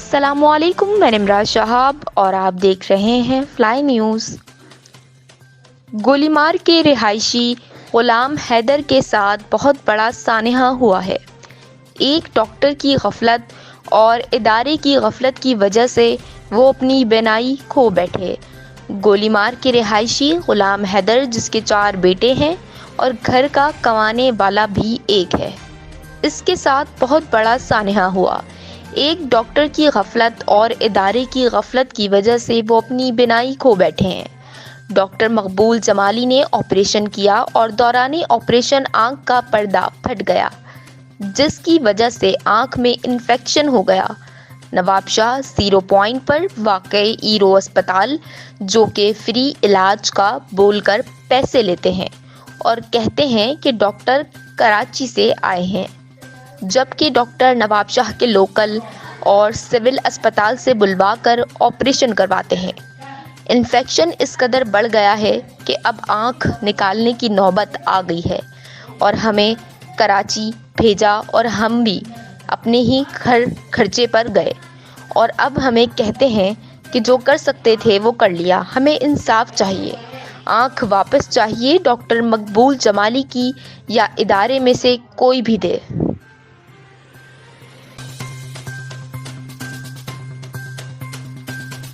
السلام علیکم، میں نمراز شہاب اور آپ دیکھ رہے ہیں فلائی نیوز۔ گولی مار کے رہائشی غلام حیدر کے ساتھ بہت بڑا سانحہ ہوا ہے۔ ایک ڈاکٹر کی غفلت اور ادارے کی غفلت کی وجہ سے وہ اپنی بینائی کھو بیٹھے۔ گولی مار کے رہائشی غلام حیدر، جس کے 4 بیٹے ہیں اور گھر کا کمانے والا بھی ایک ہے، اس کے ساتھ بہت بڑا سانحہ ہوا۔ ایک ڈاکٹر کی غفلت اور ادارے کی غفلت کی وجہ سے وہ اپنی بینائی کھو بیٹھے ہیں۔ ڈاکٹر مقبول جمالی نے آپریشن کیا اور دوران آپریشن آنکھ کا پردہ پھٹ گیا، جس کی وجہ سے آنکھ میں انفیکشن ہو گیا۔ نواب شاہ 0 پوائنٹ پر واقع ایرو اسپتال، جو کہ فری علاج کا بول کر پیسے لیتے ہیں اور کہتے ہیں کہ ڈاکٹر کراچی سے آئے ہیں، جبکہ ڈاکٹر نواب شاہ کے لوکل اور سول اسپتال سے بلوا کر آپریشن کرواتے ہیں۔ انفیکشن اس قدر بڑھ گیا ہے کہ اب آنکھ نکالنے کی نوبت آ گئی ہے اور ہمیں کراچی بھیجا اور ہم بھی اپنے ہی خرچے پر گئے، اور اب ہمیں کہتے ہیں کہ جو کر سکتے تھے وہ کر لیا، ہمیں انصاف چاہیے، آنکھ واپس چاہیے، ڈاکٹر مقبول جمالی کی یا ادارے میں سے کوئی بھی دے۔